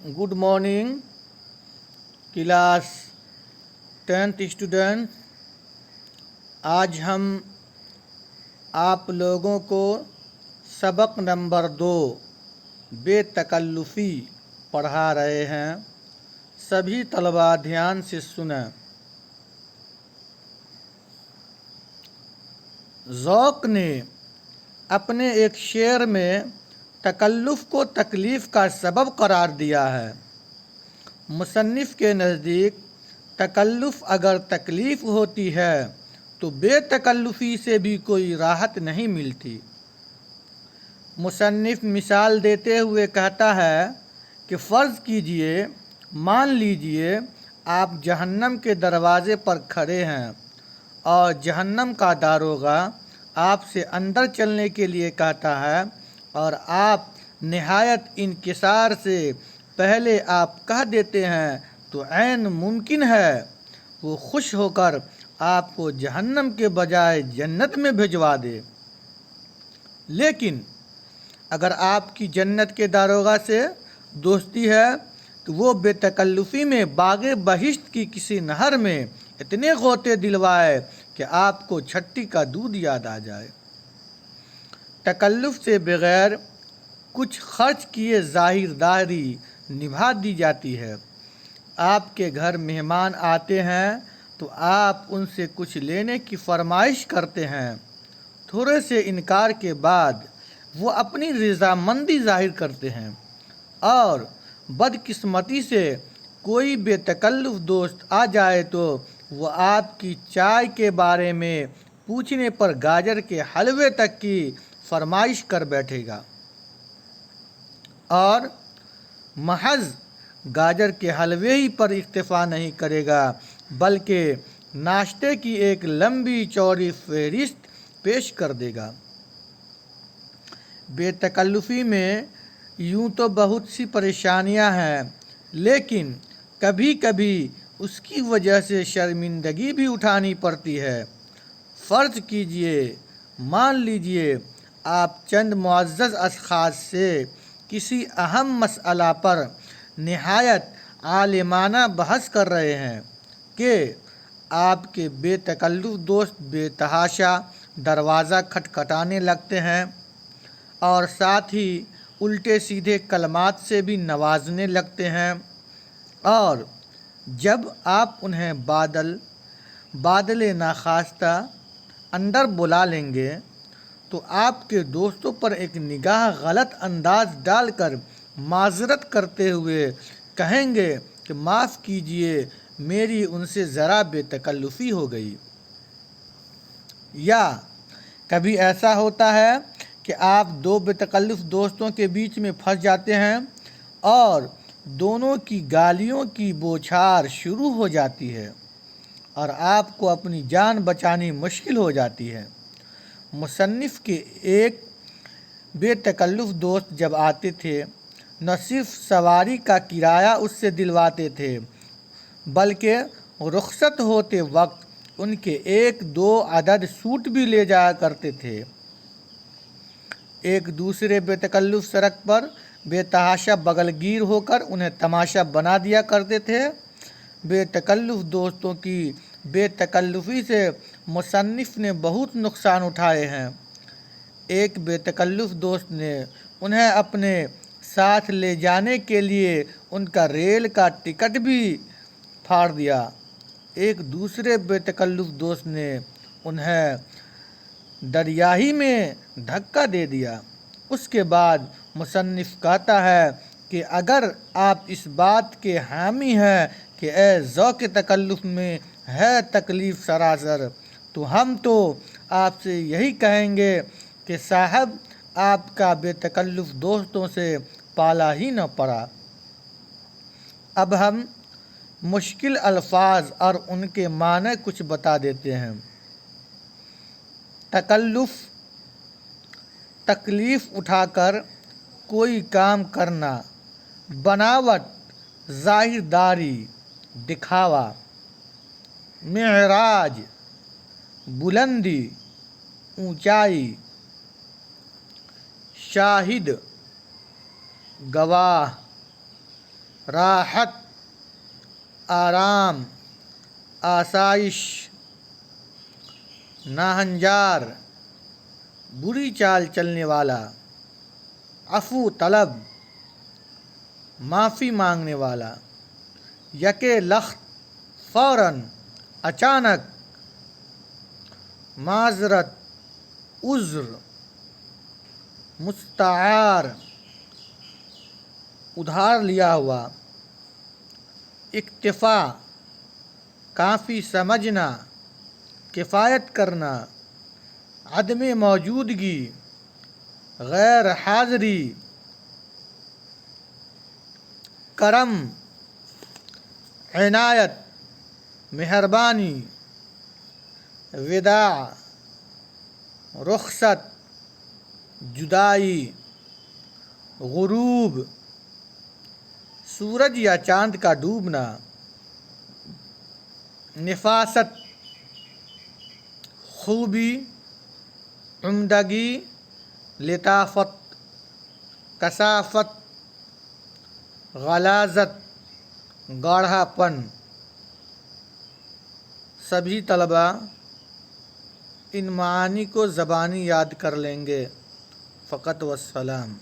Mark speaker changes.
Speaker 1: Good morning class 10th student. आज हम आप लोगों को सबक नंबर 2 बेतकल्लुफ़ी पढ़ा रहे हैं। सभी तलबा ध्यान से सुनें। ज़ौक़ ने अपने एक शेर में तकल्लुफ़ को तकलीफ़ का सबब करार दिया है। मुसन्निफ़ के नज़दीक तकल्लुफ़ अगर तकलीफ़ होती है तो बेतकल्लुफ़ी से भी कोई राहत नहीं मिलती। मुसन्निफ़ मिसाल देते हुए कहता है कि फ़र्ज़ कीजिए, मान लीजिए आप जहन्नम के दरवाज़े पर खड़े हैं और जहन्नम का दारोगा आपसे अंदर चलने के लिए कहता है और आप निहायत इंकिसार से पहले आप कह देते हैं तो ऐन मुमकिन है वो खुश होकर आपको जहन्नम के बजाय जन्नत में भिजवा दे। लेकिन अगर आपकी जन्नत के दारोगा से दोस्ती है तो वो बेतकल्लुफ़ी में बागे बहिश्त की किसी नहर में इतने गोते दिलवाए कि आपको छट्टी का दूध याद आ जाए। तकल्लुफ़ से बग़ैर कुछ खर्च किए ज़ाहिरदारी निभा दी जाती है। आपके घर मेहमान आते हैं तो आप उनसे कुछ लेने की फरमाइश करते हैं। थोड़े से इनकार के बाद वो अपनी रज़ामंदी ज़ाहिर करते हैं और बदकिस्मती से कोई बेतकल्लुफ़ दोस्त आ जाए तो वो आपकी चाय के बारे में पूछने पर गाजर के हलवे तक की फरमाइश कर बैठेगा और महज गाजर के हलवे ही पर इक्तफ़ा नहीं करेगा बल्कि नाश्ते की एक लंबी चौड़ी फहरिस्त पेश कर देगा। बेतकल्लुफ़ी में यूं तो बहुत सी परेशानियां हैं, लेकिन कभी कभी उसकी वजह से शर्मिंदगी भी उठानी पड़ती है। फ़र्ज़ कीजिए, मान लीजिए आप चंद मुअज़्ज़ज़ अशख़ास से किसी अहम मसअला पर निहायत आलिमाना बहस कर रहे हैं कि आपके बेतकल्लुफ़ दोस्त बेतहाशा दरवाज़ा खटखटाने लगते हैं और साथ ही उल्टे सीधे कलमात से भी नवाजने लगते हैं और जब आप उन्हें बादल नाखास्ता अंदर बुला लेंगे तो आपके दोस्तों पर एक निगाह गलत अंदाज डालकर माजरत करते हुए कहेंगे कि माफ़ कीजिए, मेरी उनसे ज़रा बेतकल्लुफ़ी हो गई। या कभी ऐसा होता है कि आप दो बेतकल्लुफ़ दोस्तों के बीच में फंस जाते हैं और दोनों की गालियों की बौछार शुरू हो जाती है और आपको अपनी जान बचानी मुश्किल हो जाती है। मुसन्निफ़ के एक बेतकल्लुफ़ दोस्त जब आते थे, न सिर्फ सवारी का किराया उससे दिलवाते थे बल्कि रुखसत होते वक्त उनके 1-2 अदद सूट भी ले जाया करते थे। एक दूसरे बेतकल्लुफ़ सड़क पर बेतहाशा बगलगीर होकर उन्हें तमाशा बना दिया करते थे। बेतकल्लुफ़ दोस्तों की बेतकल्लुफ़ी से मुसन्निफ़ ने बहुत नुकसान उठाए हैं। एक बेतकल्लुफ़ दोस्त ने उन्हें अपने साथ ले जाने के लिए उनका रेल का टिकट भी फाड़ दिया। एक दूसरे बेतकल्लुफ़ दोस्त ने उन्हें दरियाही में धक्का दे दिया। उसके बाद मुसन्निफ़ कहता है कि अगर आप इस बात के हामी हैं कि ए ज़ौक़ तकल्लुफ़ में है तकलीफ़ सरासर, तो हम तो आपसे यही कहेंगे कि साहब, आपका बेतकल्लुफ़ दोस्तों से पाला ही न पड़ा। अब हम मुश्किल अल्फाज और उनके माने कुछ बता देते हैं। तकल्लुफ़, तकलीफ़ उठाकर कोई काम करना, बनावट, ज़ाहिरदारी, दिखावा। मेराज, बुलंदी, ऊंचाई। शाहिद, गवाह। راحت آرام آسائش ناہنجار بری چال چلنے والا عفو طلب معافی مانگنے والا یکے لخت فوراً اچانک معذرت عذر مستعار ادھار لیا ہوا اکتفا کافی سمجھنا کفایت کرنا عدم موجودگی غیر حاضری کرم عنایت مہربانی وداع رخصت جدائی غروب سورج یا چاند کا ڈوبنا نفاست خوبی عمدگی لطافت کثافت غلاظت گاڑھا پن۔ سبھی طلباء ان معانی کو زبانی یاد کر لیں گے۔ فقط والسلام۔